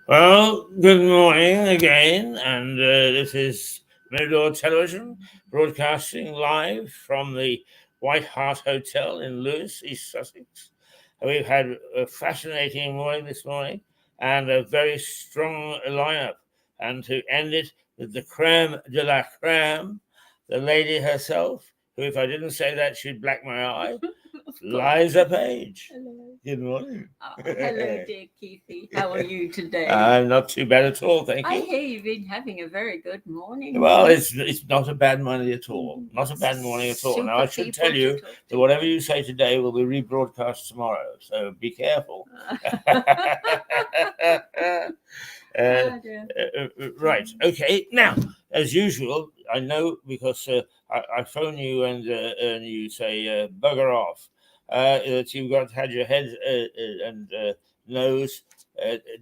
Well, good morning again, and this is Mirador Television, broadcasting live from the White Hart Hotel in Lewes, East Sussex. We've had a fascinating morning this morning and a very strong lineup. And to end it with the creme de la creme, the lady herself, who, if I didn't say that, she'd black my eye, Liza Page. Hello. Good morning. Hello, dear Keithy. How are you today? I'm not too bad at all, thank you. I hear you've been having a very good morning. Well, it's not a bad morning at all. Not a bad morning at all. Now, I should tell you that whatever you say today will be rebroadcast tomorrow, so be careful. Right. Okay. Now, as usual, I know because I phone you and you say bugger off. That you've had your head and nose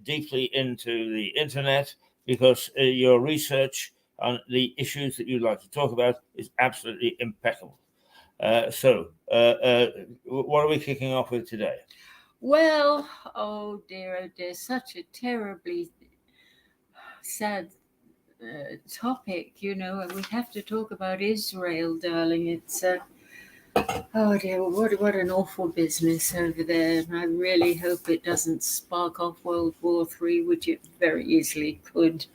deeply into the internet because your research on the issues that you'd like to talk about is absolutely impeccable. So, what are we kicking off with today? Well, oh dear, such a terribly sad topic, and we have to talk about Israel, darling. It's oh dear, what an awful business over there. I really hope it doesn't spark off World War III, which it very easily could.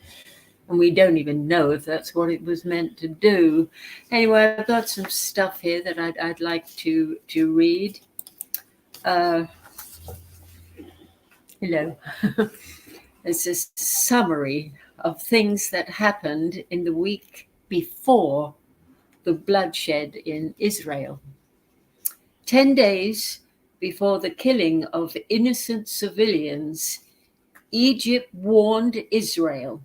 And we don't even know if that's what it was meant to do. Anyway, I've got some stuff here that I'd like to read. Hello. It's a summary of things that happened in the week before the bloodshed in Israel. 10 days before the killing of innocent civilians, Egypt warned Israel.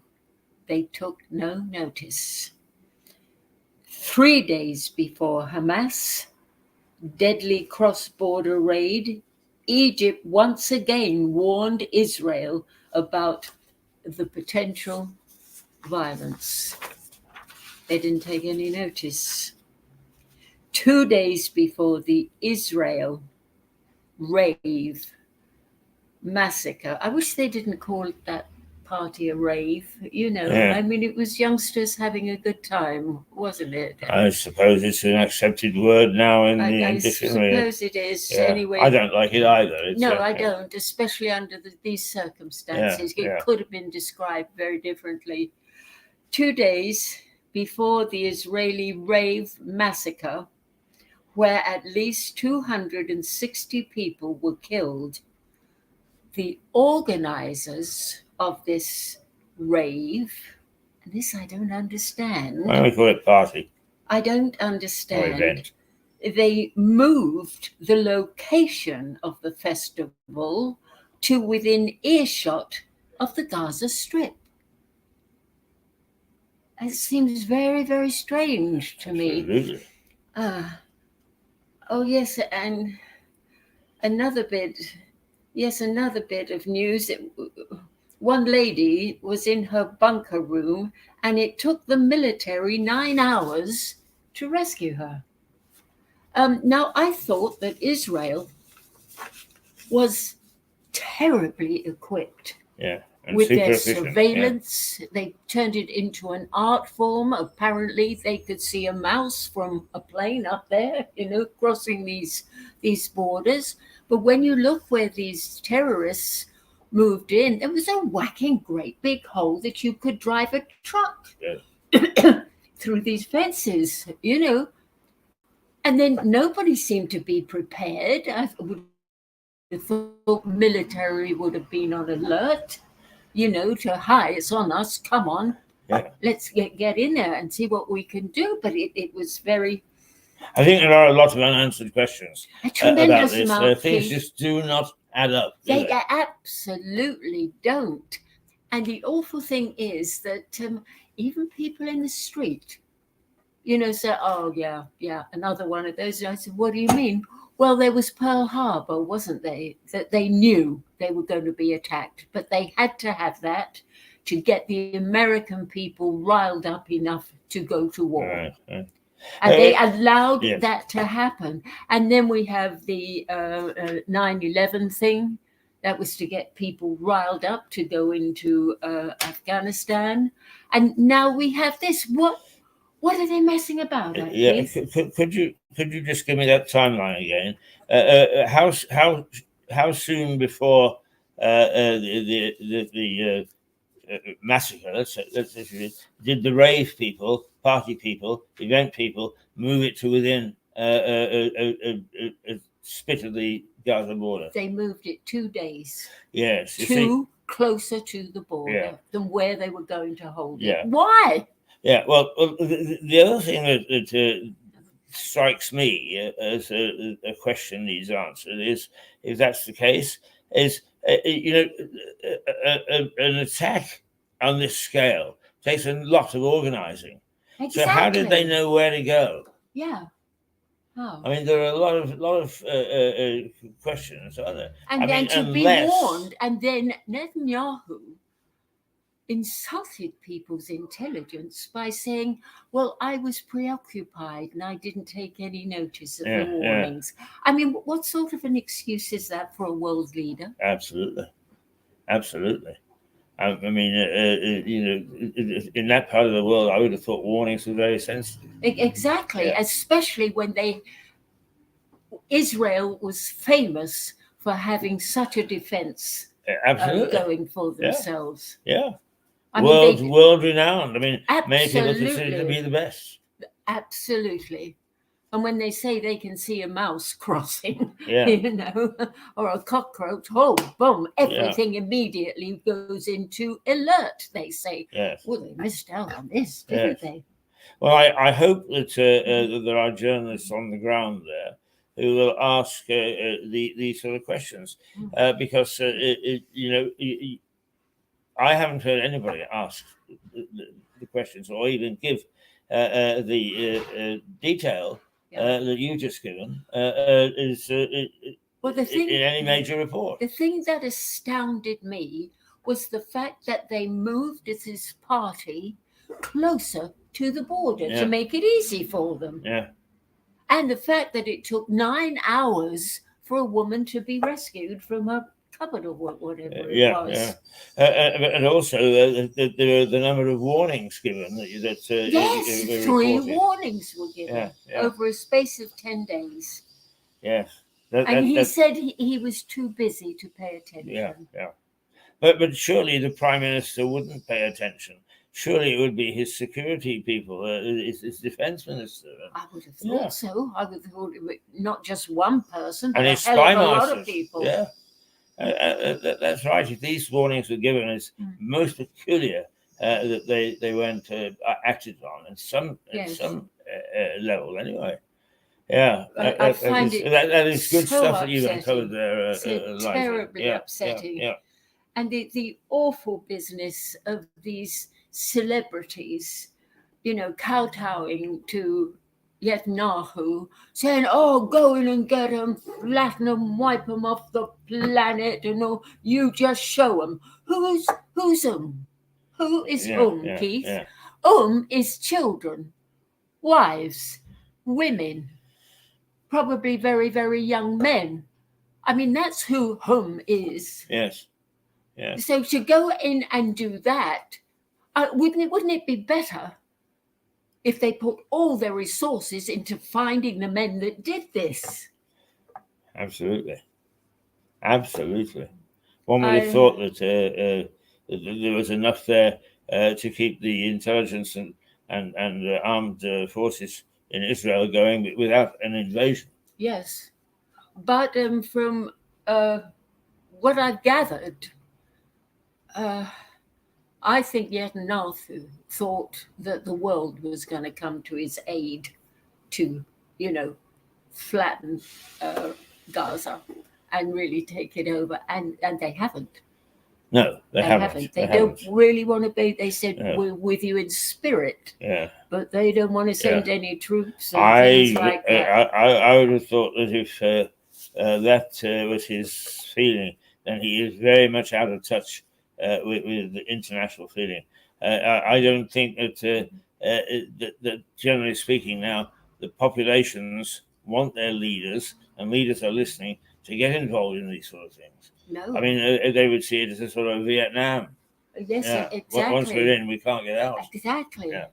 They took no notice. 3 days before Hamas' deadly cross-border raid, Egypt once again warned Israel about the potential violence. They didn't take any notice. 2 days before the Israel rave massacre, I wish they didn't call that party a rave, Yeah. I mean, it was youngsters having a good time, wasn't it? I suppose it's an accepted word now in the dictionary. I suppose it is. Yeah. Anyway, I don't like it either. I don't, especially under these circumstances. It could have been described very differently. 2 days before the Israeli rave massacre, where at least 260 people were killed, the organizers of this rave, and this I don't understand. Why do we call it party? I don't understand. Or event. They moved the location of the festival to within earshot of the Gaza Strip. It seems very, very strange to me. Absolutely. Oh, yes, and another bit of news. One lady was in her bunker room, and it took the military 9 hours to rescue her. Now, I thought that Israel was terribly equipped. Yeah. With their surveillance. Yeah. They turned it into an art form. Apparently, they could see a mouse from a plane up there, crossing these borders. But when you look where these terrorists moved in, there was a whacking great big hole that you could drive a truck through these fences, And then nobody seemed to be prepared. I would have thought military would have been on alert. To hi, it's on us. Come on, let's get in there and see what we can do. But it was very. I think there are a lot of unanswered questions a tremendous about this. Things just do not add up. They absolutely don't. And the awful thing is that even people in the street, say, "Oh yeah, another one of those." And I said, "What do you mean?" Well, there was Pearl Harbor, wasn't they? That they knew they were going to be attacked, but they had to have that to get the American people riled up enough to go to war. Right. And they allowed yes. that to happen. And then we have the 9/11 thing. That was to get people riled up to go into Afghanistan. And now we have this. What are they messing about at, Yeah, Keith? could you just give me that timeline again? How soon before the massacre? Let's say, did the rave people, party people, event people move it to within a spit of the Gaza border? They moved it 2 days. Yes, Closer to the border than where they were going to hold it. Yeah. Why? Yeah, well, the other thing that strikes me as a question needs answered is, if that's the case, is an attack on this scale takes a lot of organizing. Exactly. So how did they know where to go? Yeah. Oh. I mean, there are a lot of questions, aren't there? And then to be warned, and then Netanyahu insulted people's intelligence by saying, well, I was preoccupied and I didn't take any notice of the warnings. Yeah. I mean, what sort of an excuse is that for a world leader? Absolutely. I mean, in that part of the world, I would have thought warnings were very sensitive. Exactly, especially when Israel was famous for having such a defense going for themselves. Yeah. World renowned. I mean, absolutely. Many people consider it to be the best. Absolutely. And when they say they can see a mouse crossing, yeah. Or a cockroach, boom, everything immediately goes into alert, they say. Yes. Well, they missed out on this, didn't they? Well, I hope that there are journalists on the ground there who will ask these sort of questions, because, I haven't heard anybody ask the questions or even give the detail that you've just given well, the thing, in any major report. The thing that astounded me was the fact that they moved this party closer to the border to make it easy for them. Yeah. And the fact that it took 9 hours for a woman to be rescued from her cupboard or whatever it was. And also the number of warnings given yes, 3 warnings were given over a space of 10 days. Yes. And he said he was too busy to pay attention. Yeah. But surely the Prime Minister wouldn't pay attention. Surely it would be his security people, his defense minister. I would have thought so. I would have thought it would not just one person, but and a his hell of a lot of people. Yeah. That's right. If these warnings were given, it's most peculiar that they weren't acted on in some level anyway. Yeah, I find that is good so stuff that you've uncovered there. Terribly upsetting. Yeah. And the awful business of these celebrities, kowtowing to Netanyahu, saying, "Oh, go in and get them, flatten them, wipe them off the planet, you just show them." Who's them? Who is Keith? Yeah. Is children, wives, women, probably very, very young men. I mean, that's who is. Yes. Yeah. So to go in and do that, wouldn't it be better if they put all their resources into finding the men that did this? Absolutely. One would have thought that there was enough there to keep the intelligence and armed forces in Israel going without an invasion. Yes. But from what I've gathered, I think Netanyahu thought that the world was going to come to his aid to, flatten Gaza and really take it over. And they haven't. No, they haven't. They don't really want to be. They said, we're with you in spirit. Yeah. But they don't want to send any troops and things like that. I would have thought that if that was his feeling, then he is very much out of touch with the international feeling. I don't think that that generally speaking now, the populations want their leaders, and leaders are listening to get involved in these sort of things. No. I mean, they would see it as a sort of Vietnam. Yes, Yeah. exactly. Once we're in, we can't get out. Exactly. Yeah.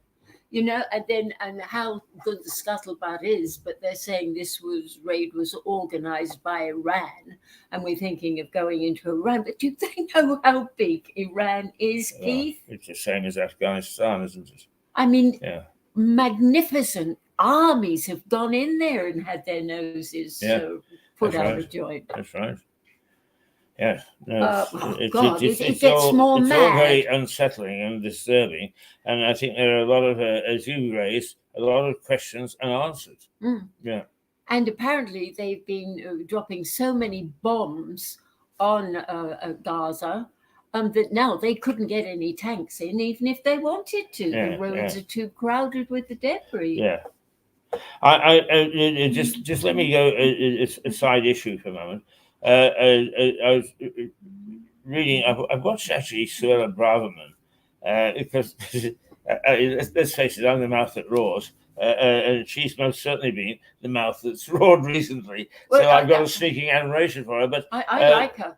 You know, and how good the scuttlebutt is, but they're saying this raid was organized by Iran, and we're thinking of going into Iran. But do they know how big Iran is, Keith? It's the same as Afghanistan, isn't it? I mean, Yeah. magnificent armies have gone in there and had their noses put out of joint. That's right. Yes. No, it gets more it's mad. all very unsettling and disturbing. And I think there are a lot of, as you raised, a lot of questions unanswered. Yeah. And apparently they've been dropping so many bombs on Gaza that now they couldn't get any tanks in, even if they wanted to. The roads are too crowded with the debris. Yeah. I just let me go a side issue for a moment. I was reading. I've watched actually Suella Braverman because let's face it, I'm the mouth that roars, and she's most certainly been the mouth that's roared recently. Well, so I've got a speaking admiration for her. But I like her.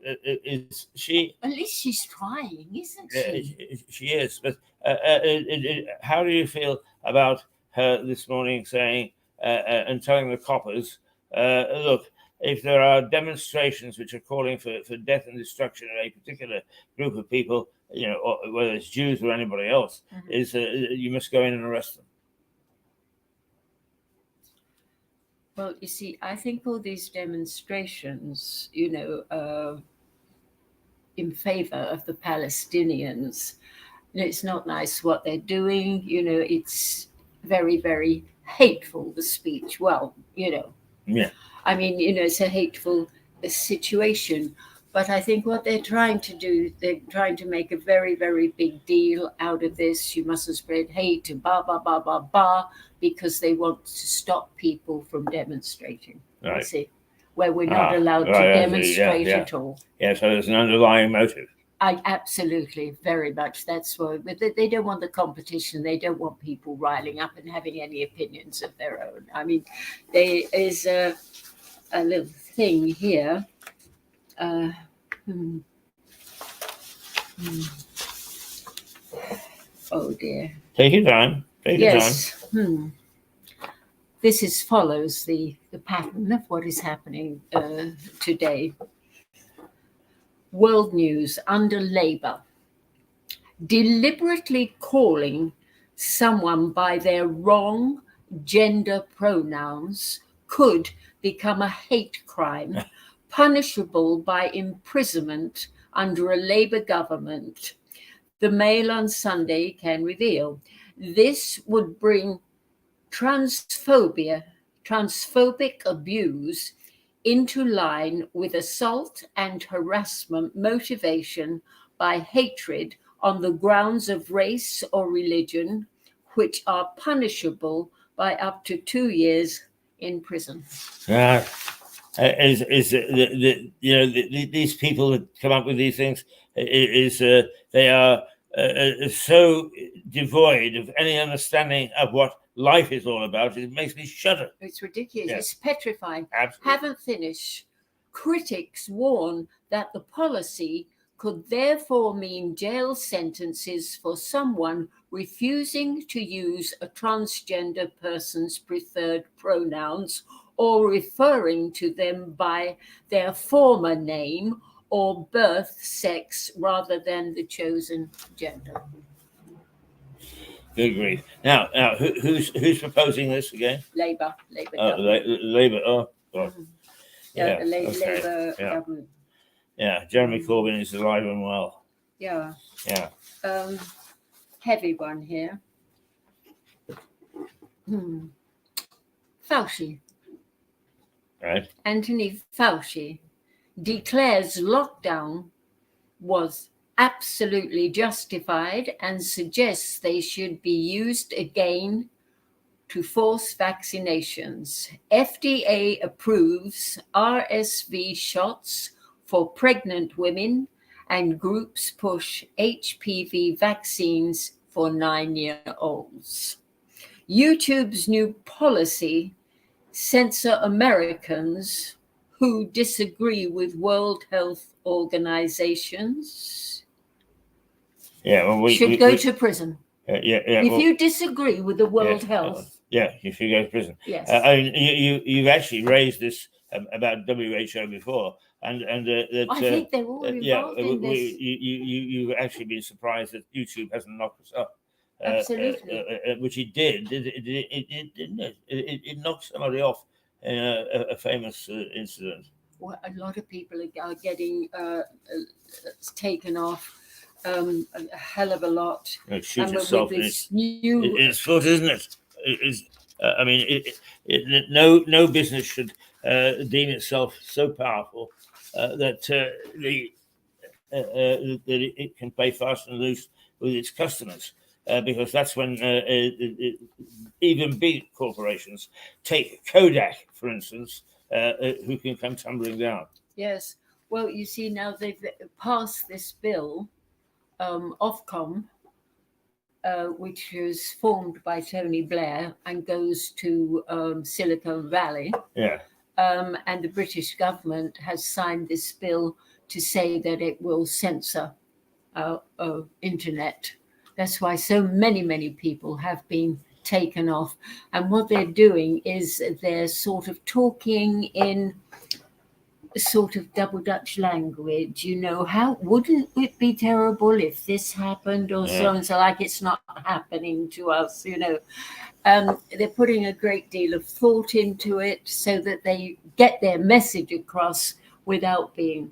Is she? At least she's trying, isn't she? She is. But how do you feel about her this morning saying and telling the coppers, look, if there are demonstrations which are calling for death and destruction of a particular group of people, you know, or whether it's Jews or anybody else, is you must go in and arrest them. Well, you see, I think all these demonstrations, you know, in favor of the Palestinians, you know, it's not nice what they're doing. You know, it's very, very hateful, the speech. Well, you know. Yeah. I mean, you know, it's a hateful situation. But I think what they're trying to do, they're trying to make a very, very big deal out of this. You mustn't spread hate and blah, blah, blah, blah, blah, because they want to stop people from demonstrating. Right. You see, where we're not allowed to demonstrate at all. Yeah, so there's an underlying motive. Absolutely, very much. That's why they don't want the competition. They don't want people riling up and having any opinions of their own. I mean, there is a little thing here. Oh dear. Take your time. Yes. This follows the pattern of what is happening today. World news under Labour. Deliberately calling someone by their wrong gender pronouns could become a hate crime, punishable by imprisonment under a Labour government. The Mail on Sunday can reveal. This would bring transphobic abuse into line with assault and harassment motivation by hatred on the grounds of race or religion, which are punishable by up to 2 years in prison. These people that come up with these things they are so devoid of any understanding of what life is all about. It makes me shudder. It's ridiculous. Yes. It's petrifying. Absolutely. Haven't finished. Critics warn that the policy could therefore mean jail sentences for someone refusing to use a transgender person's preferred pronouns or referring to them by their former name or birth sex rather than the chosen gender. Good grief! Now, who's proposing this again? Labour. Labour. Oh, God. Yeah, the Labour government. Yeah, Jeremy Corbyn is alive and well. Yeah. Yeah. Heavy one here. Fauci. Right. Anthony Fauci declares lockdown was absolutely justified and suggests they should be used again to force vaccinations. FDA approves RSV shots for pregnant women and groups push HPV vaccines for 9-year-olds. YouTube's new policy censor Americans who disagree with World Health Organizations should go to prison. If you disagree with the World Health. You should go to prison. Yes. You've actually raised this about WHO before, and that I think they're all involved in this. You've actually been surprised that YouTube hasn't knocked us up. Absolutely. Which it did. It knocked somebody off in a famous incident. Well, a lot of people are getting taken off. A hell of a lot. Shoot yourself in its foot, isn't it? No business should deem itself so powerful that it can play fast and loose with its customers, because that's when even big corporations, take Kodak, for instance, who can come tumbling down. Yes. Well, you see, now they've passed this bill, Ofcom, which was formed by Tony Blair and goes to Silicon Valley. Yeah. And the British government has signed this bill to say that it will censor internet. That's why so many people have been taken off. And what they're doing is they're sort of talking in sort of double Dutch language, how wouldn't it be terrible if this happened or so and so, like it's not happening to us, they're putting a great deal of thought into it so that they get their message across without being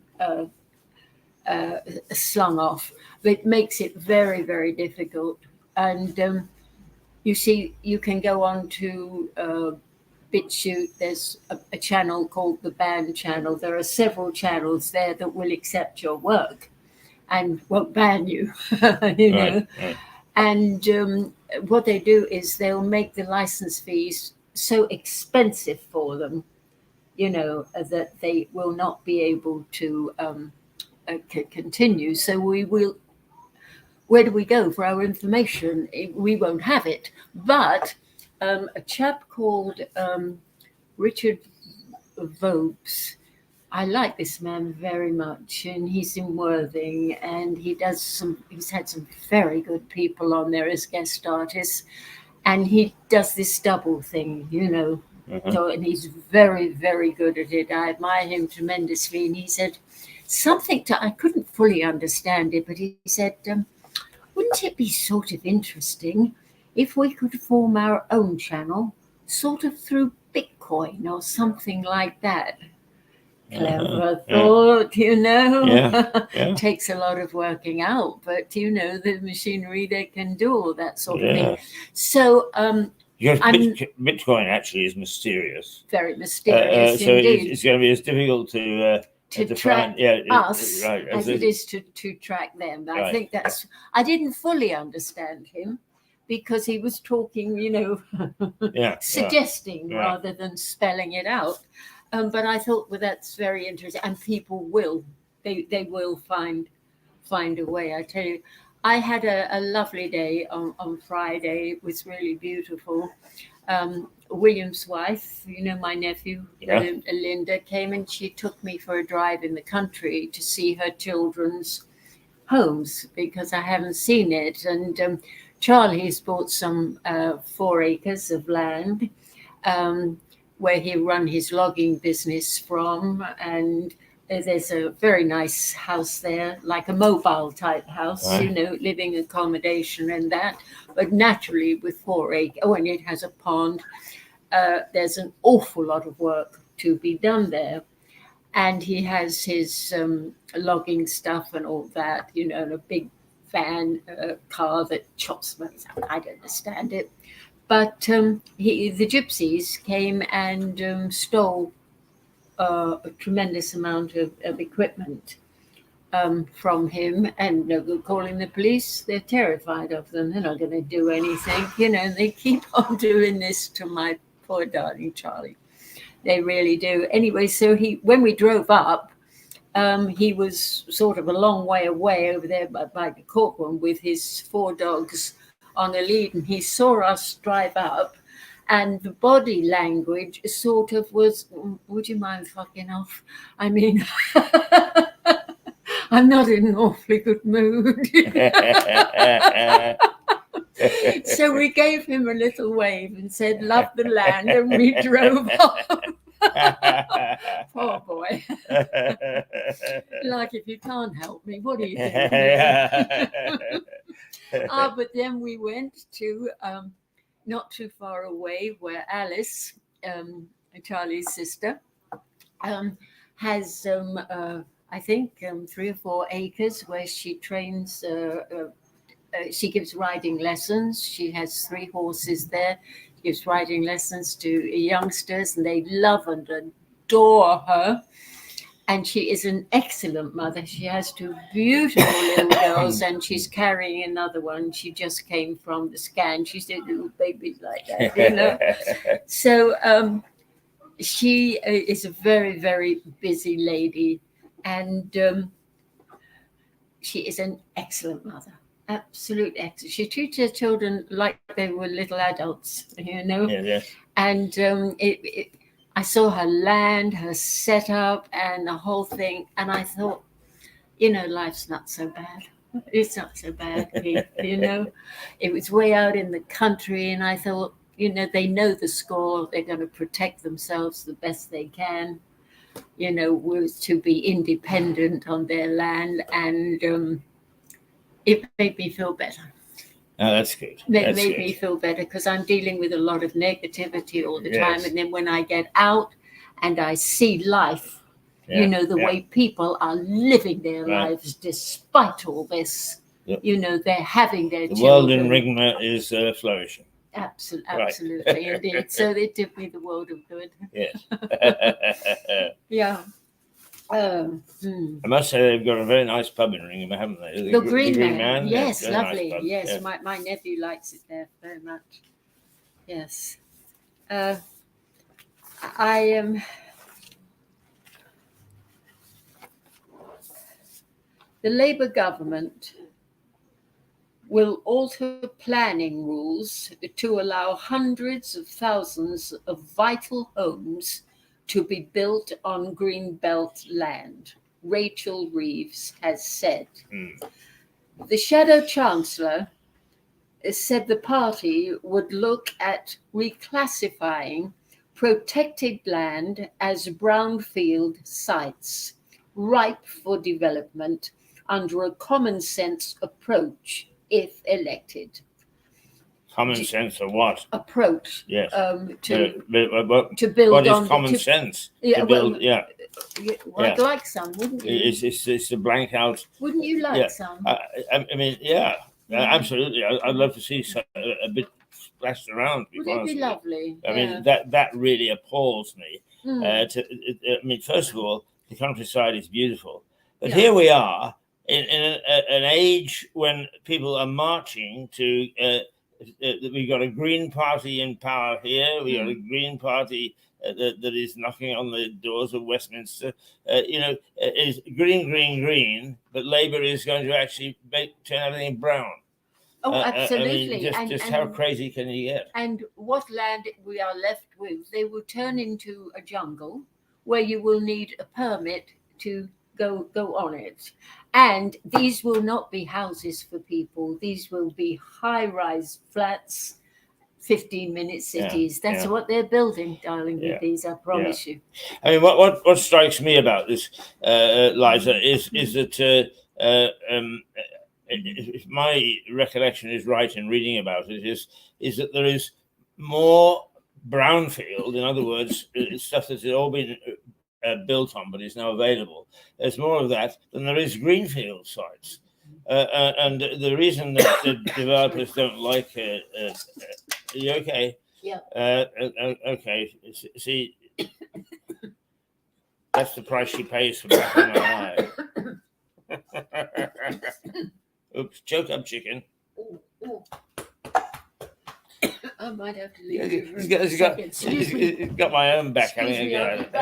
slung off. But it makes it very, very difficult. And you see, you can go on to BitChute. There's a channel called the Ban Channel. There are several channels there that will accept your work and won't ban you, know. Right. And what they do is they'll make the license fees so expensive for them, that they will not be able to continue. So where do we go for our information? We won't have it. But a chap called Richard Vobes, I like this man very much, and he's in Worthing, and he's had some very good people on there as guest artists, and he does this double thing, Mm-hmm. So, and he's very, very good at it. I admire him tremendously. And he said something I couldn't fully understand it, but he said, wouldn't it be sort of interesting if we could form our own channel, sort of through Bitcoin or something like that? Clever thought, Yeah. Takes a lot of working out, but the machinery, they can do all that sort of thing. So Bitcoin actually is mysterious. Very mysterious so indeed. it's going to be as difficult to track find us as it is to track them. I think I didn't fully understand him because he was talking, suggesting rather than spelling it out. But I thought, well, that's very interesting, and people will, they will find a way. I tell you, I had a lovely day on Friday. It was really beautiful. William's wife, my nephew, Linda, came and she took me for a drive in the country to see her children's homes because I haven't seen it. And Charlie's bought some 4 acres of land where he run his logging business from, and there's a very nice house there, like a mobile type house, living accommodation and that, but naturally with 4 acres. Oh, and it has a pond. There's an awful lot of work to be done there. And he has his logging stuff and all that, and a big van car that chops money. I don't understand it. But the gypsies came and stole a tremendous amount of equipment from him, and they're calling the police. They're terrified of them. They're not going to do anything, and they keep on doing this to my poor darling Charlie. They really do. Anyway, so when we drove up, he was sort of a long way away over there by the courtroom with his 4 dogs on a lead, and he saw us drive up, and the body language sort of was, would you mind fucking off? I mean, I'm not in an awfully good mood. So we gave him a little wave and said, love the land, and we drove off. Poor boy. Like, if you can't help me, what are you doing? But then we went to not too far away where Alice, Charlie's sister, has I think 3 or 4 acres where she trains. She gives riding lessons. She has 3 horses there. She gives riding lessons to youngsters, and they love and adore her. And she is an excellent mother. She has 2 beautiful little girls, and she's carrying another one. She just came from the scan. She's a little baby like that, you know. So she is a very, very busy lady, and she is an excellent mother. Absolute excellent. She treats her children like they were little adults, you know. Yeah. And I saw her land, her setup, and the whole thing, and I thought, you know, life's not so bad. It's not so bad, you know. It was way out in the country, and I thought, you know, they know the score. They're going to protect themselves the best they can. You know, was to be independent on their land, and it made me feel better. Oh, that's good. It made me feel better because I'm dealing with a lot of negativity all the time. And then when I get out and I see life, you know, the way people are living their lives despite all this, you know, they're having their children. The world in Rigma is flourishing. Absolutely, indeed. So it did me the world of good. Yes. Yeah. I must say they've got a very nice pub in Ringham, haven't they? The Green Man. Yes, yeah, lovely. nice yes, my nephew likes it there very much. Yes. I am. The Labour government will alter planning rules to allow hundreds of thousands of vital homes to be built on Greenbelt land, Rachel Reeves has said. The Shadow Chancellor said the party would look at reclassifying protected land as brownfield sites, ripe for development under a common sense approach if elected. Common sense or what? Approach. Yes. To build what is on common sense? Yeah, to build, I'd like some, wouldn't you? It's a blank out. Wouldn't you like some? I mean, absolutely. I'd love to see a bit splashed around. Would it be lovely? I mean, that really appalls me. I mean, first of all, the countryside is beautiful, but here we are in an age when people are marching to. We've got a Green Party in power here. We got a Green Party that is knocking on the doors of Westminster. Is green, but Labour is going to actually turn everything brown. Oh, absolutely. I mean, just how crazy can you get? And what land we are left with, they will turn into a jungle where you will need a permit to go on it. And these will not be houses for people. These will be high-rise flats, 15-minute cities. That's what they're building, darling, with these, I promise you. I mean, what strikes me about this, Liza, is that if my recollection is right in reading about it, is that there is more brownfield, in other words, stuff that has all been built on but is now available. There's more of that than there is greenfield sites. And the reason that the developers don't like are you okay? Yeah. Okay. See, that's the price she pays for back in my eye. Oops, choke up chicken. Ooh. I might have to leave you for He's got my own back. Okay.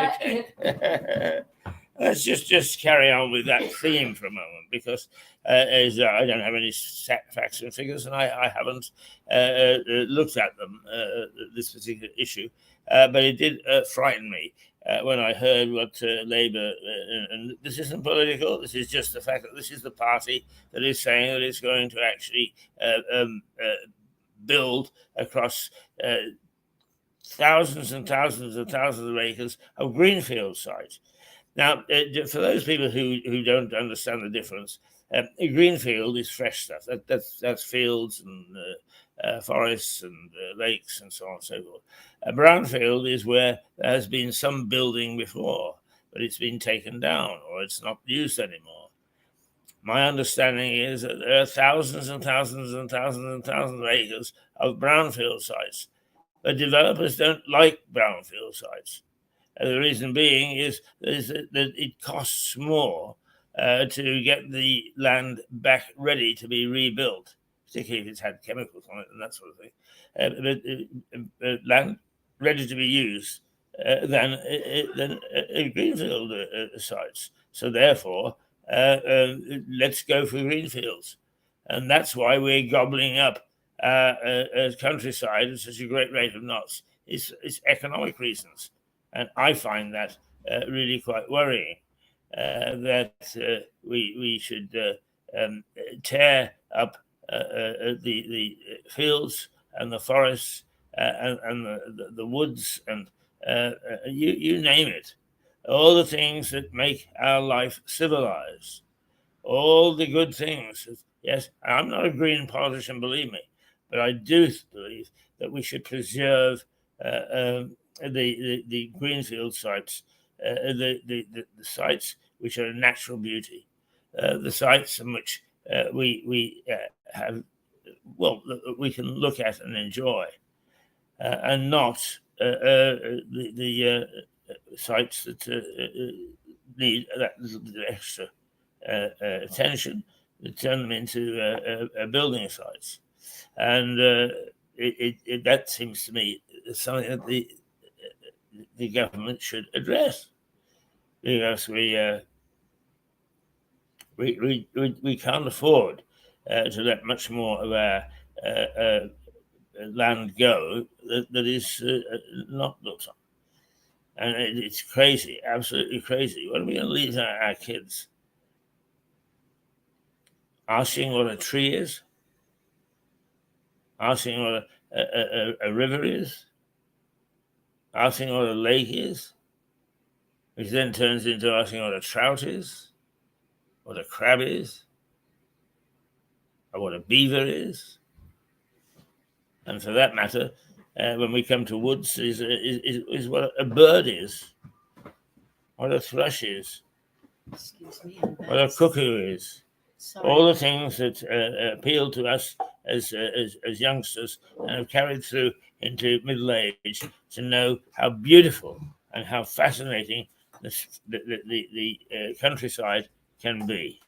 Let's just carry on with that theme for a moment, because I don't have any facts and figures, and I haven't looked at them, this particular issue, but it did frighten me when I heard what Labour, and this isn't political, this is just the fact that this is the party that is saying that it's going to actually build across thousands and thousands and thousands of acres of greenfield sites. Now, for those people who don't understand the difference, a greenfield is fresh stuff. That's fields and forests and lakes and so on and so forth. A brownfield is where there has been some building before, but it's been taken down or it's not used anymore. My understanding is that there are thousands and thousands and thousands and thousands of acres of brownfield sites, but developers don't like brownfield sites. The reason being is that it costs more to get the land back ready to be rebuilt, particularly if it's had chemicals on it and that sort of thing. Land ready to be used than greenfield sites. So therefore, let's go for greenfields. And that's why we're gobbling up countryside at such a great rate of knots. It's economic reasons. And I find that really quite worrying, that we should tear up the fields and the forests and the woods and you name it, all the things that make our life civilized, all the good things. Yes, I'm not a green politician, believe me, but I do believe that we should preserve the greenfield sites, the sites which are a natural beauty, the sites in which we have, well, we can look at and enjoy, and not the sites that need that extra attention, to turn them into building sites. And that seems to me something that the government should address, because we can't afford to let much more of our land go that is not built on. And it's crazy, absolutely crazy. What are we going to leave our kids? Asking what a tree is? Asking what a river is? Asking what a lake is? Which then turns into asking what a trout is, what a crab is, or what a beaver is. And for that matter, when we come to woods, is what a bird is, what a thrush is, Excuse me, what a cuckoo is. sorry. All the things that appeal to us as youngsters and have carried through into middle age, to know how beautiful and how fascinating the countryside can be.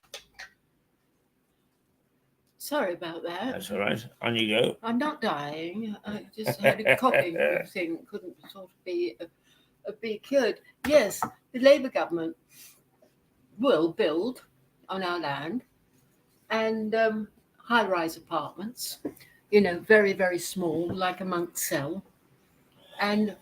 Sorry about that. That's all right. On you go. I'm not dying. I just had a coughing thing. Couldn't sort of be cured. Yes, the Labour government will build on our land, and high-rise apartments, very, very small, like a monk's cell, and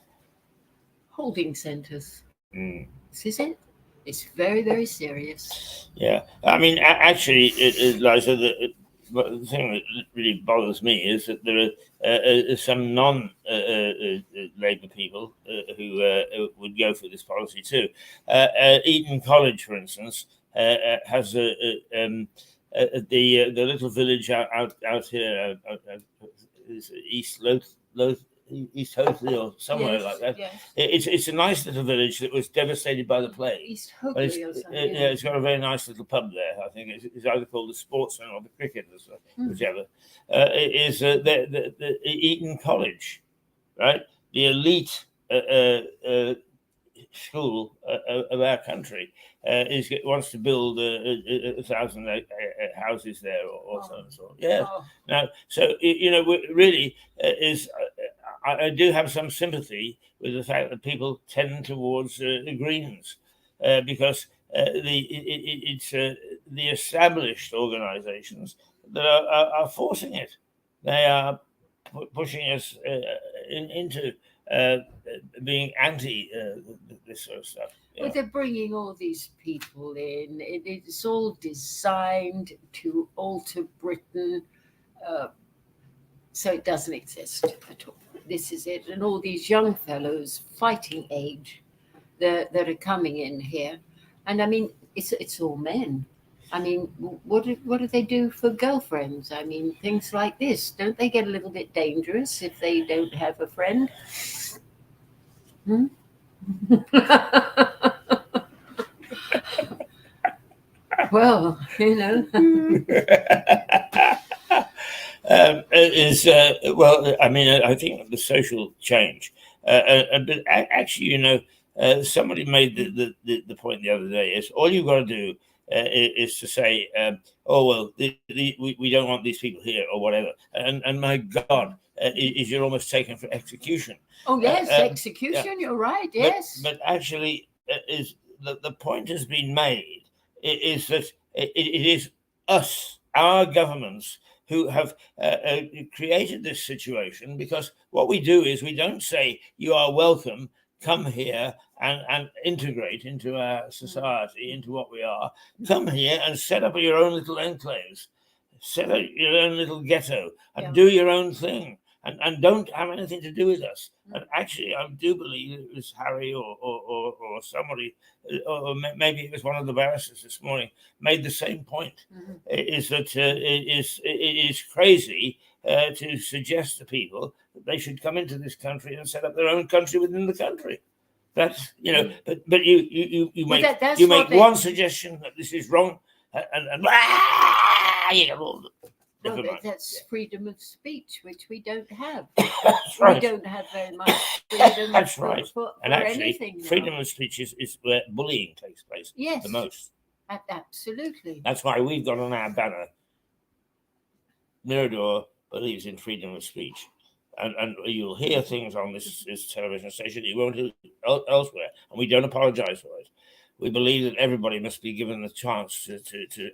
holding centres. This is it. It's very, very serious. Yeah. I mean, actually, Liza, the thing that really bothers me is that there are some non-Labour people who would go for this policy too. Eton College, for instance, has the little village out here, East East Hoathly or somewhere Yes, like that. yes. It's a nice little village that was devastated by the plague. East But Hoathly or something. yeah, it's got a very nice little pub there. I think it's either called the Sportsman or the Cricketers, whichever. It is the Eton College, right? The elite school of our country wants to build 1,000 houses there or so. Yeah. Oh. Now, so really is. I do have some sympathy with the fact that people tend towards the Greens because the established organisations that are forcing it. They are pushing us into being anti this sort of stuff. Well, they're bringing all these people in. It's all designed to alter Britain, so it doesn't exist at all. This is it. And all these young fellows, fighting age, that are coming in here. And I mean, it's all men. I mean, what do they do for girlfriends? I mean, things like this. Don't they get a little bit dangerous if they don't have a friend? Hmm? Well, you know. Well, I mean, I think the social change, but actually, you know, somebody made the point the other day is all you've got to do is to say, oh well, we don't want these people here or whatever, and my God, is you're almost taken for execution. Oh yes, execution. Yeah. You're right. Yes, but actually, is the point has been made is that it is us, our governments, who have created this situation, because what we do is we don't say you are welcome, come here and integrate into our society, into what we are. Come here and set up your own little enclaves, set up your own little ghetto, and do your own thing. And don't have anything to do with us. And actually, I do believe it was Harry or somebody, or maybe it was one of the barristers this morning, made the same point. Mm-hmm. Is that it is crazy to suggest to people that they should come into this country and set up their own country within the country. That's, you know, but you make one suggestion that this is wrong, and you get all. Well, that's freedom of speech, which we don't have. That's right. We don't have very much freedom. That's right. For and actually, anything freedom of speech is where bullying takes place. Yes. The most. Absolutely. That's why we've got on our banner, Mirador believes in freedom of speech. And you'll hear things on this television station you won't hear elsewhere. And we don't apologize for it. We believe that everybody must be given the chance to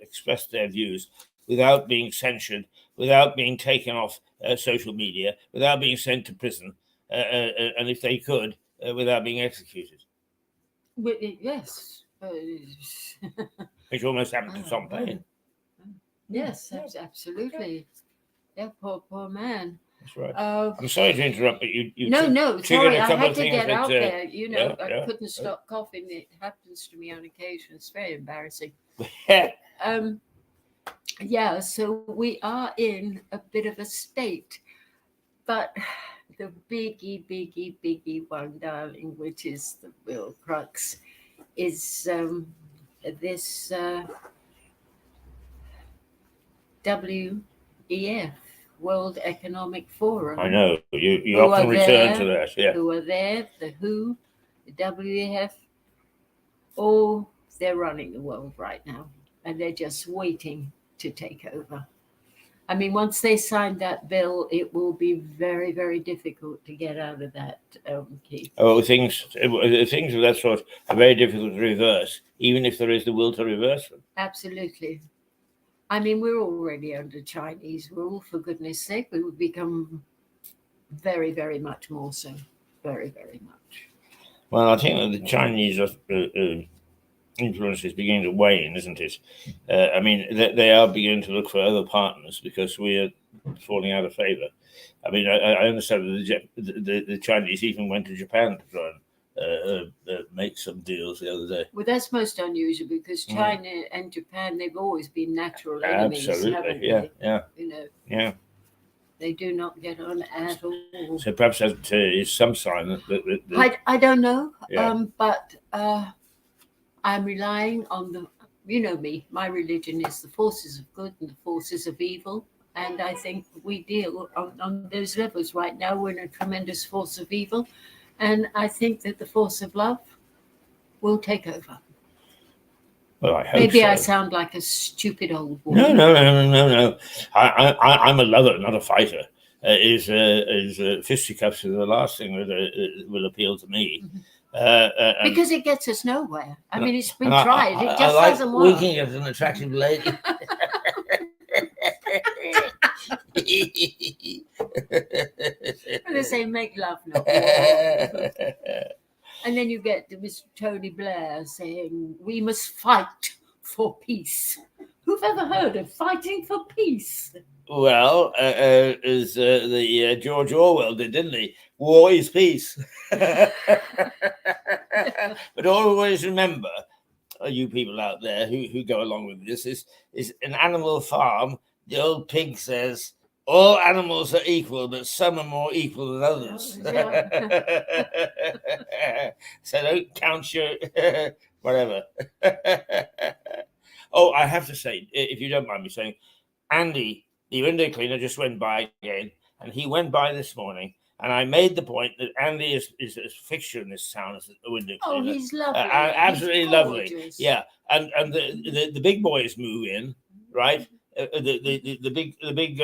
express their views without being censured, without being taken off social media, without being sent to prison, and if they could, without being executed. Yes. Which almost happened to Tom Paine. Yes, absolutely. Yeah, poor man. That's right. I'm sorry to interrupt, but you no, sorry, I had to get out there. You know, I couldn't stop coughing. It happens to me on occasion. It's very embarrassing. Yeah, so we are in a bit of a state, but the biggie one, darling, which is the real crux, is this WEF, World Economic Forum. I know, you often return to that, yeah. Who are there, the WHO, the WEF, all they're running the world right now, and they're just waiting to take over. I mean, once they sign that bill, it will be very, very difficult to get out of that, Keith. Oh, things of that sort are very difficult to reverse, even if there is the will to reverse them. Absolutely. I mean, we're already under Chinese rule, for goodness sake. We would become very, very much more so. Very, very much. Well, I think that the Chinese influence is beginning to wane, isn't it? I mean, they are beginning to look for other partners because we are falling out of favor. I mean, I understand that the Chinese even went to Japan to try and make some deals the other day. Well, that's most unusual because China and Japan, they've always been natural enemies. Absolutely, haven't yeah, they? yeah. You know, yeah. They do not get on at all. So perhaps that is some sign that I don't know, yeah. But I'm relying on the, you know me, my religion is the forces of good and the forces of evil. And I think we deal on those levels right now. We're in a tremendous force of evil. And I think that the force of love will take over. Well, I hope Maybe so. I sound like a stupid old woman. No. I'm a lover, not a fighter. Fisticuffs are the last thing that will appeal to me. Because it gets us nowhere. I mean, it's been and tried. It I just like doesn't work. winking at an attractive lady. And they say, make love, not war. And then you get Mr. Tony Blair saying, we must fight for peace. Who've ever heard of fighting for peace? Well, as the George Orwell did, didn't he? War is peace. But always remember, you people out there who go along with this, is an animal farm. The old pig says, all animals are equal, but some are more equal than others. So don't count your whatever. Oh, I have to say, if you don't mind me saying, Andy, the window cleaner, just went by again, and he went by this morning. And I made the point that Andy is a fixture in this town as a window cleaner. Oh, he's lovely. Absolutely He's lovely. Yeah, and the big boys move in, right? The big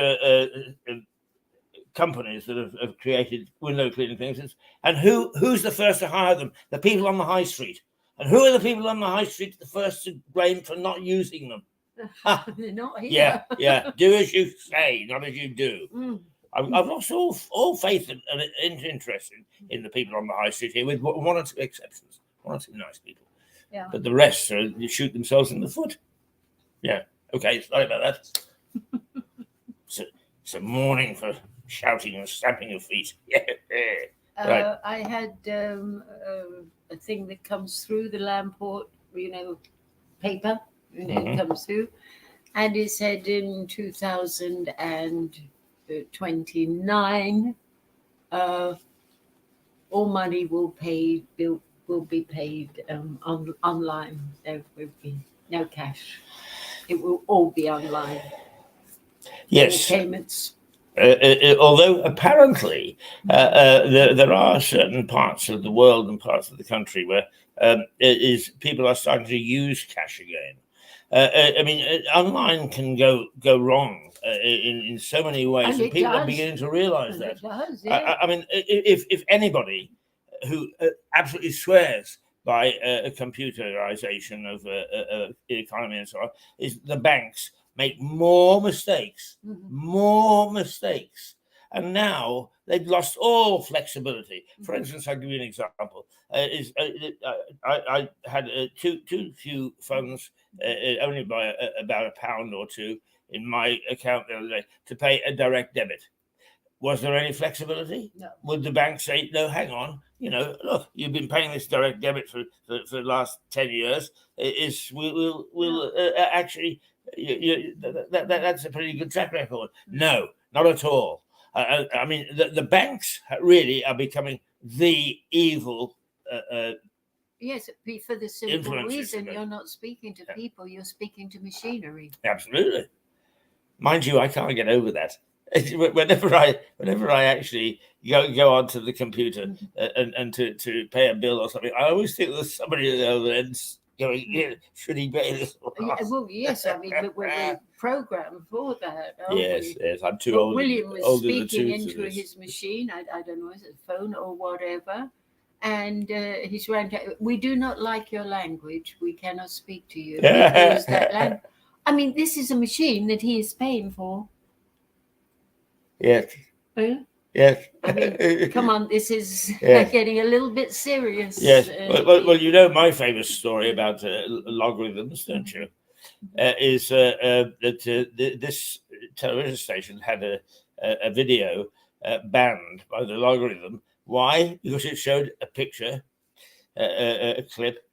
companies that have created window cleaning things. And who's the first to hire them? The people on the high street. And who are the people on the high street the first to blame for not using them? They're not here. Yeah. Do as you say, not as you do. I've lost all faith and interest in the people on the high street here, with one or two exceptions. One or two nice people. Yeah. But the rest shoot themselves in the foot. Yeah. Okay, sorry about that. It's a morning for shouting and stamping of feet. Right. I had a thing that comes through the Lamport, paper, it comes through, and it said in 2029, all money will be paid online. There will be no cash. It will all be online. Yes. Payments. Although apparently there are certain parts of the world and parts of the country where people are starting to use cash again. I mean, online can go wrong in so many ways, and people are beginning to realize that. It does, yeah. I mean, if anybody who absolutely swears by computerization of the economy and so on, is the banks make more mistakes, and now they've lost all flexibility. For instance, I'll give you an example. I had too few funds, only by about £1 or £2 in my account the other day, to pay a direct debit. Was there any flexibility? No. Would the bank say, no, hang on, look, you've been paying this direct debit for the last 10 years. We'll actually, that's a pretty good track record. No, not at all. I mean, the banks really are becoming the evil. Yes, for the simple reason you're not speaking to people, you're speaking to machinery. Absolutely. Mind you, I can't get over that. Whenever I actually go onto the computer and to pay a bill or something, I always think there's somebody at the other end going, should he pay this? Well, yes, I mean, we're programmed for that. Yes, I'm too old. William was speaking into his machine, I don't know, is it a phone or whatever, and he's running, we do not like your language, we cannot speak to you. Because that I mean, this is a machine that he is paying for. Yes. Yeah? Yes. I mean, come on, this is getting a little bit serious. Yes. Well, you know my famous story about logarithms, don't you? Is that this television station had a video banned by the logarithm. Why? Because it showed a picture, a clip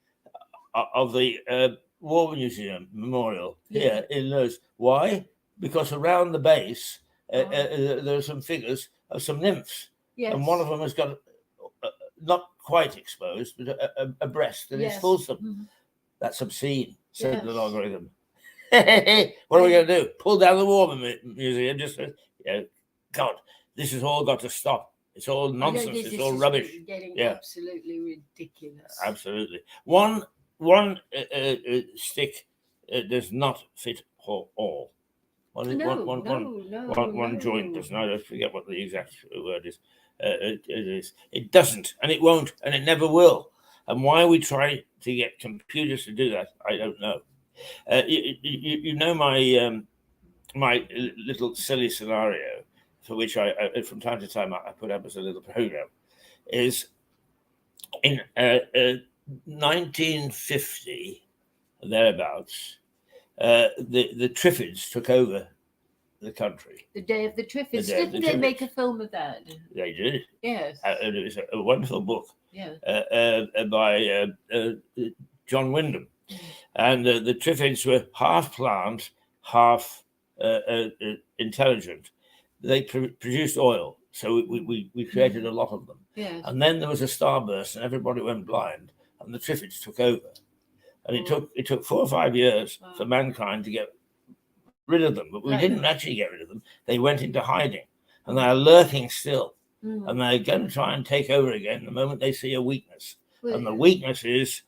of the War Museum Memorial here in Lewis. Why? Because around the base there are some figures of some nymphs, and one of them has got not quite exposed, but a breast that is fulsome. That's obscene, said the logarithm. What are we going to do? Pull down the War Museum? Just God, this has all got to stop. It's all nonsense. It's all rubbish. Getting absolutely ridiculous. Absolutely. One stick does not fit all. One joint does not. I forget what the exact word is. It doesn't, and it won't, and it never will. And why we try to get computers to do that, I don't know. You know my little silly scenario, for which I from time to time I put up as a little program, is in 1950 thereabouts. The Triffids took over the country. The Day of the Triffids. Didn't they make a film of that? They did. Yes. And it was a wonderful book. Yeah. By John Wyndham. And the Triffids were half plant, half intelligent. They produced oil, so we created a lot of them. Yes. And then there was a starburst, and everybody went blind, and the Triffids took over. And it took 4 or 5 years for mankind to get rid of them, but we didn't actually get rid of them. They went into hiding, and they are lurking still, and they're going to try and take over again the moment they see a weakness. And the weakness is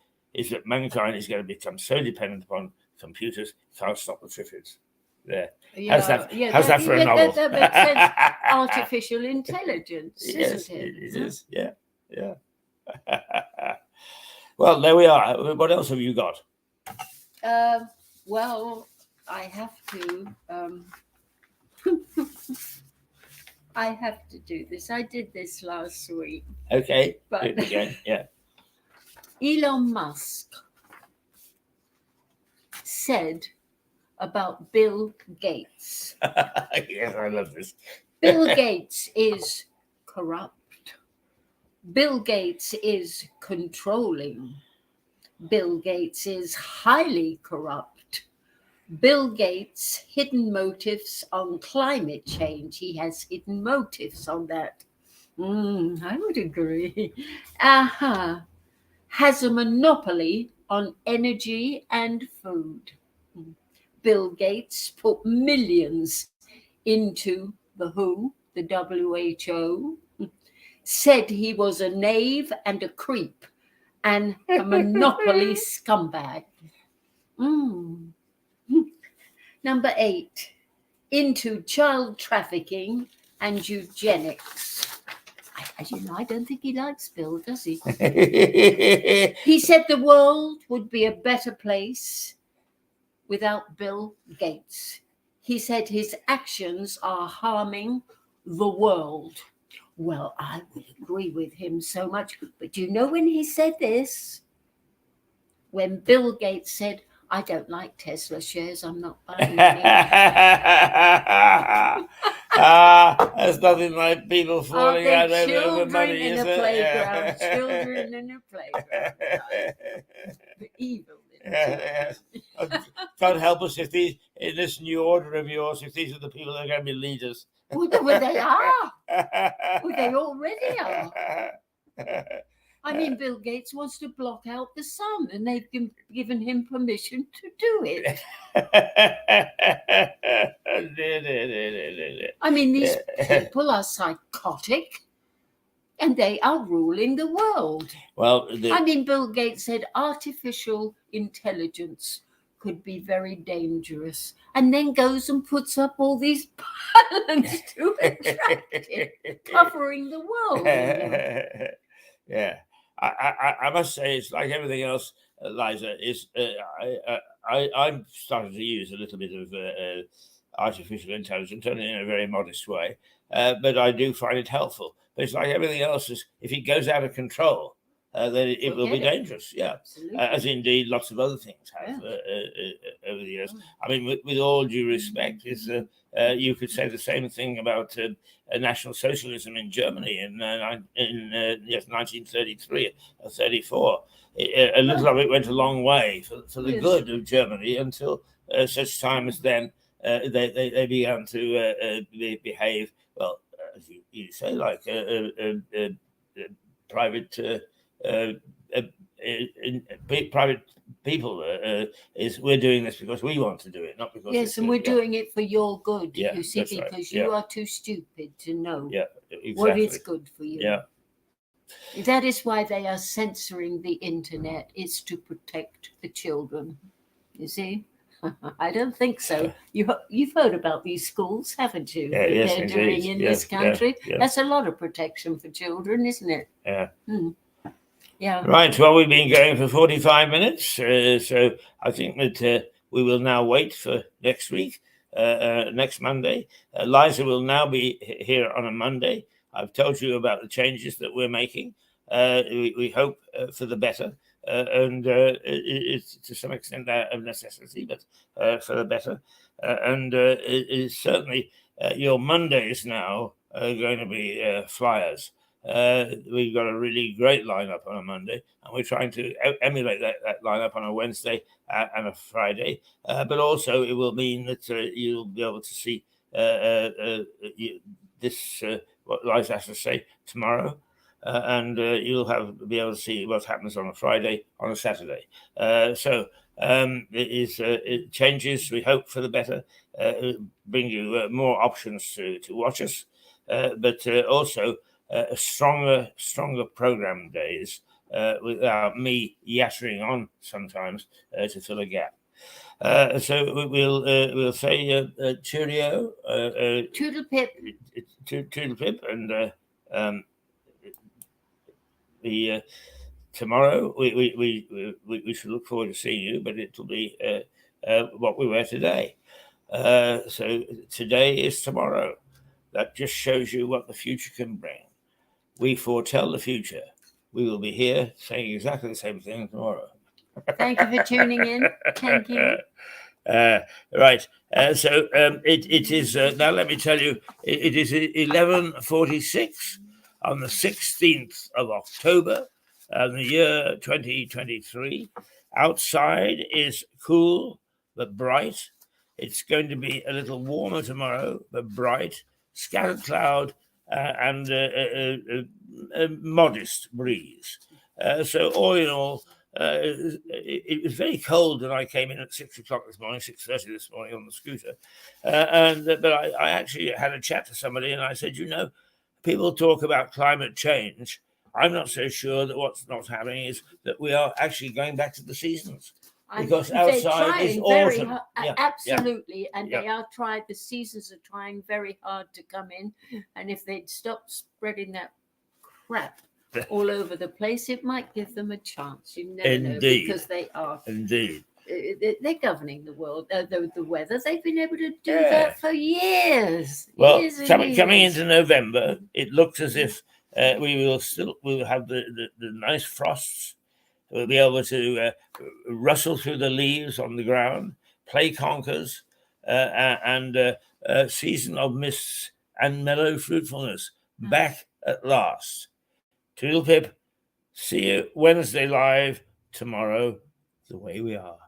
that mankind is going to become so dependent upon computers, can't stop the Triffids. There. How's that for a novel? That makes sense. Artificial intelligence, yes, isn't it? It is. Yeah. Well, there we are. What else have you got? Well, I have to. I have to do this. I did this last week. Okay. But again, yeah. Elon Musk said about Bill Gates. Yes, I love this. Bill Gates is corrupt. Bill Gates is controlling. Bill Gates is highly corrupt. Bill Gates' hidden motives on climate change. He has hidden motives on that. I would agree. Has a monopoly on energy and food. Bill Gates put millions into the WHO, the WHO, said he was a knave and a creep and a monopoly scumbag. Number 8, into child trafficking and eugenics. As you know, I don't think he likes Bill, does he? He said the world would be a better place without Bill Gates. He said his actions are harming the world. Well, I would agree with him so much. But do you know when he said this? When Bill Gates said, I don't like Tesla shares, I'm not buying any. There's nothing like people falling out over money, in a playground. Children in a playground. The evil. Yes. God help us if these, in this new order of yours, if these are the people that are going to be leaders. Well, they are. Well, they already are. I mean, Bill Gates wants to block out the sun, and they've given him permission to do it. I mean, these people are psychotic, and they are ruling the world. Well, I mean, Bill Gates said artificial intelligence could be very dangerous, and then goes and puts up all these pylons to attract it, covering the world. Yeah. I must say, it's like everything else, Liza. I'm starting to use a little bit of artificial intelligence, only in a very modest way, but I do find it helpful. But it's like everything else: if it goes out of control, then it will be dangerous. Yeah, as indeed lots of other things have over the years. I mean, with all due respect, you could say the same thing about National Socialism in Germany in 1933 or 34. A little of it went a long way for the good of Germany until such time as then they began to behave, well, as you say, like private private people. We're doing this because we want to do it, not because and we're doing it for your good. You see, because right. you are too stupid to know exactly. what is good for you. Yeah. That is why they are censoring the internet. It's to protect the children. You see, I don't think so. You've heard about these schools, haven't you? Yes, they're doing in this country. Yeah. That's a lot of protection for children, isn't it? Yeah. Yeah. Right. Well, we've been going for 45 minutes, so I think that we will now wait for next week, next Monday. Liza will now be here on a Monday. I've told you about the changes that we're making. We hope for the better, and it's to some extent a necessity, but for the better. And it is certainly your Mondays now are going to be flyers. We've got a really great lineup on a Monday, and we're trying to emulate that lineup on a Wednesday and a Friday. But also, it will mean that you'll be able to see this what Liza has to say tomorrow. And you'll be able to see what happens on a Friday, on a Saturday. So it changes. We hope for the better. Bring you more options to watch us, but also stronger program days without me yattering on sometimes to fill a gap. So we'll say cheerio, Toodle pip. toodle pip, and the tomorrow we should look forward to seeing you, but it'll be what we wear today. So today is tomorrow. That just shows you what the future can bring. We foretell the future. We will be here saying exactly the same thing tomorrow. Thank you for tuning in. Thank you. Right. So it is now. Let me tell you, it is 11:46 on the 16th of October, the year 2023. Outside is cool but bright. It's going to be a little warmer tomorrow, but bright. Scattered cloud and a modest breeze. So all in all, it was very cold when I came in at 6 o'clock this morning, 6:30 this morning on the scooter. But I actually had a chat to somebody and I said, people talk about climate change. I'm not so sure that what's not happening is that we are actually going back to the seasons. Because outside is autumn. Absolutely. And they are trying, the seasons are trying very hard to come in. And if they'd stop spreading that crap all over the place, it might give them a chance. You never know, because they are. Indeed. They're governing the world, the weather. They've been able to do that for years. Well, years coming into November, it looks as if we will have the nice frosts. We'll be able to rustle through the leaves on the ground, play conkers, and season of mists and mellow fruitfulness back at last. Toodle pip. See you Wednesday live tomorrow, the way we are.